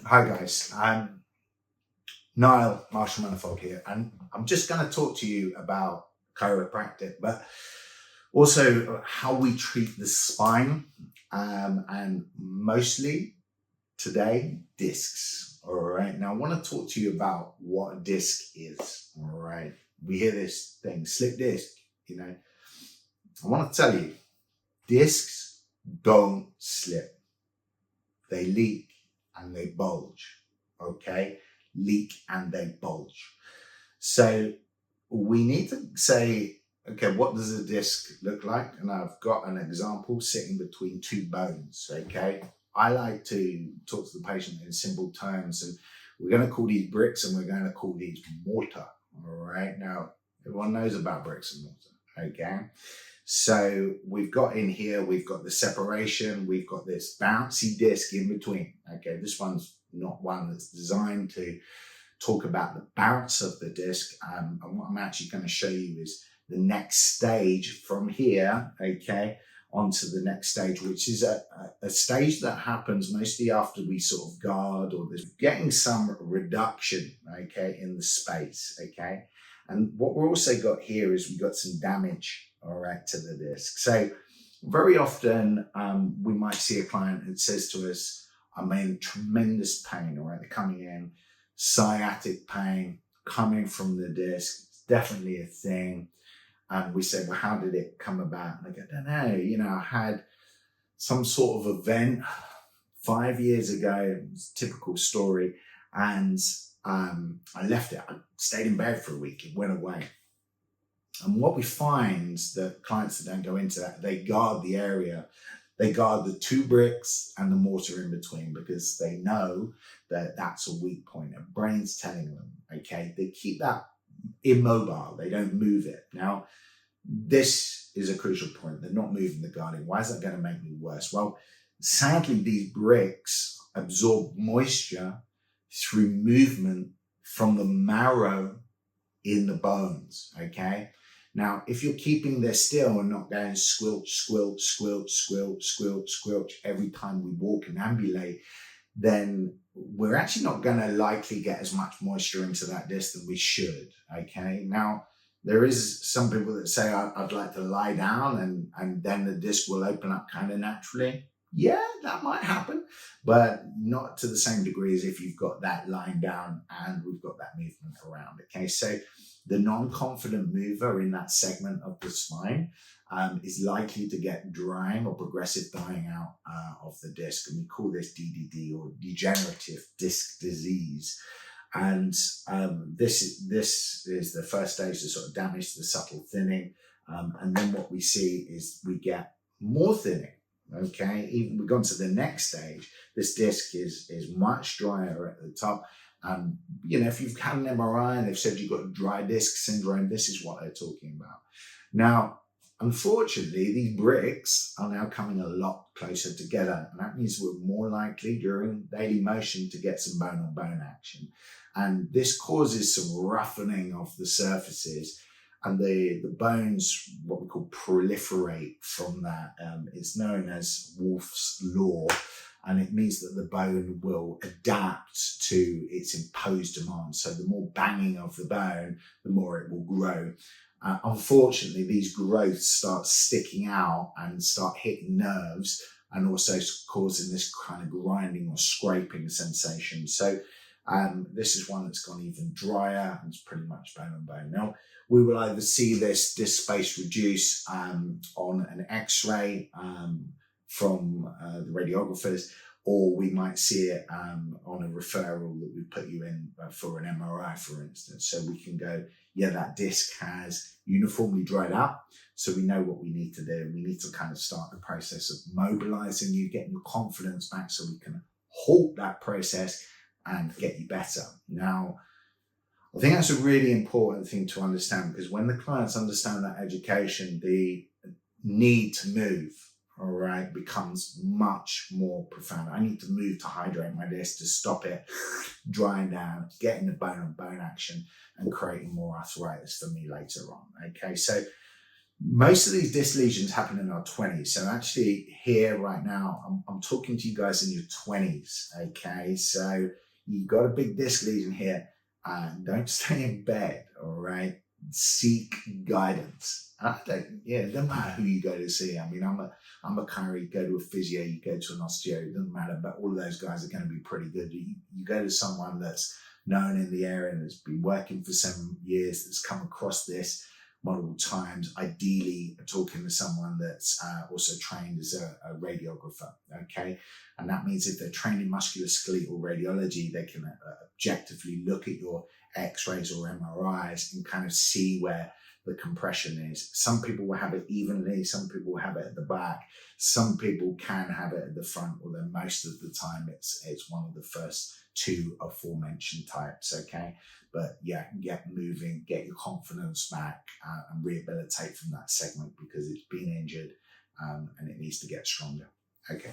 Hi guys, I'm Niall Marshall-Manifold here, and I'm just going to talk to you about chiropractic, but also how we treat the spine, and mostly today, discs. All right, now I want to talk to you about what a disc is. All right, we hear this thing, slip disc, you know. I want to tell you, discs don't slip, they leak and they bulge. Okay, leak and they bulge. So we need to say, okay, what does a disc look like? And I've got an example sitting between two bones. Okay, I like to talk to the patient in simple terms, and we're going to call these bricks and we're going to call these mortar. All right, now everyone knows about bricks and mortar. Okay, so we've got in here, we've got the separation, we've got this bouncy disc in between. Okay, this one's not one that's designed to talk about the bounce of the disc. And what I'm actually going to show you is the next stage from here, okay, onto the next stage, which is a stage that happens mostly after we sort of guard or there's getting some reduction, okay, in the space, okay. And what we're also got here is we've got some damage, all right, to the disc. So very often we might see a client that says to us, I'm in tremendous pain, all right, they're coming in, sciatic pain coming from the disc, it's definitely a thing. And we say, well, how did it come about? And I go, I don't know, I had some sort of event 5 years ago, it was a typical story, and I left it. I stayed in bed for a week, it went away. And what we find that clients that don't go into that, they guard the area. They guard the two bricks and the mortar in between because they know that that's a weak point. Their brain's telling them, okay, they keep that immobile. They don't move it. Now, this is a crucial point. They're not moving the guarding. Why is that going to make me worse? Well, sadly, these bricks absorb moisture through movement from the marrow in the bones, okay? Now, if you're keeping this still and not going squelch, squelch, squelch, squelch, squelch, squelch every time we walk and ambulate, then we're actually not going to likely get as much moisture into that disc than we should, okay? Now, there is some people that say, I'd like to lie down and then the disc will open up kind of naturally. Yeah, that might happen, but not to the same degree as if you've got that lying down and we've got that movement around, okay? So the non-confident mover in that segment of the spine is likely to get drying or progressive dying out of the disc, and we call this DDD, or degenerative disc disease. And this is the first stage, the sort of damage to the subtle thinning, and then what we see is we get more thinning. Okay, even we've gone to the next stage. This disc is much drier at the top. If you've had an MRI and they've said you've got dry disc syndrome, this is what they're talking about. Now, unfortunately, these bricks are now coming a lot closer together, and that means we're more likely during daily motion to get some bone-on-bone action. And this causes some roughening of the surfaces, and the bones, what we call proliferate from that. It's known as Wolff's Law, and it means that the bone will adapt to its imposed demands. So the more banging of the bone, the more it will grow. Unfortunately, these growths start sticking out and start hitting nerves and also causing this kind of grinding or scraping sensation. So this is one that's gone even drier and it's pretty much bone on bone. Now, we will either see this disc space reduce on an X-ray from the radiographers, or we might see it on a referral that we put you in for an MRI, for instance. So we can go, yeah, that disc has uniformly dried up, so we know what we need to do. We need to kind of start the process of mobilizing you, getting your confidence back so we can halt that process and get you better. Now, I think that's a really important thing to understand, because when the clients understand that education, the need to move, all right, becomes much more profound. I need to move to hydrate my disc, to stop it drying down, getting the bone-on-bone action and creating more arthritis for me later on, okay? So Most of these disc lesions happen in our 20s. So actually here right now, I'm talking to you guys in your 20s, okay? So you've got a big disc lesion here, and don't stay in bed, all right? Seek guidance. It doesn't matter who you go to see. I mean, I'm a chiro, you go to a physio, you go to an osteo, it doesn't matter, but all of those guys are going to be pretty good. You go to someone that's known in the area and has been working for 7 years, that's come across this multiple times, ideally talking to someone that's also trained as a radiographer, okay? And that means if they're trained in musculoskeletal radiology, they can objectively look at your x-rays or MRIs and kind of see where the compression is. Some people will have it evenly, some people will have it at the back, some people can have it at the front, although most of the time it's one of the first two aforementioned types, okay? But yeah, get moving, get your confidence back, and rehabilitate from that segment because it's been injured and it needs to get stronger. Okay.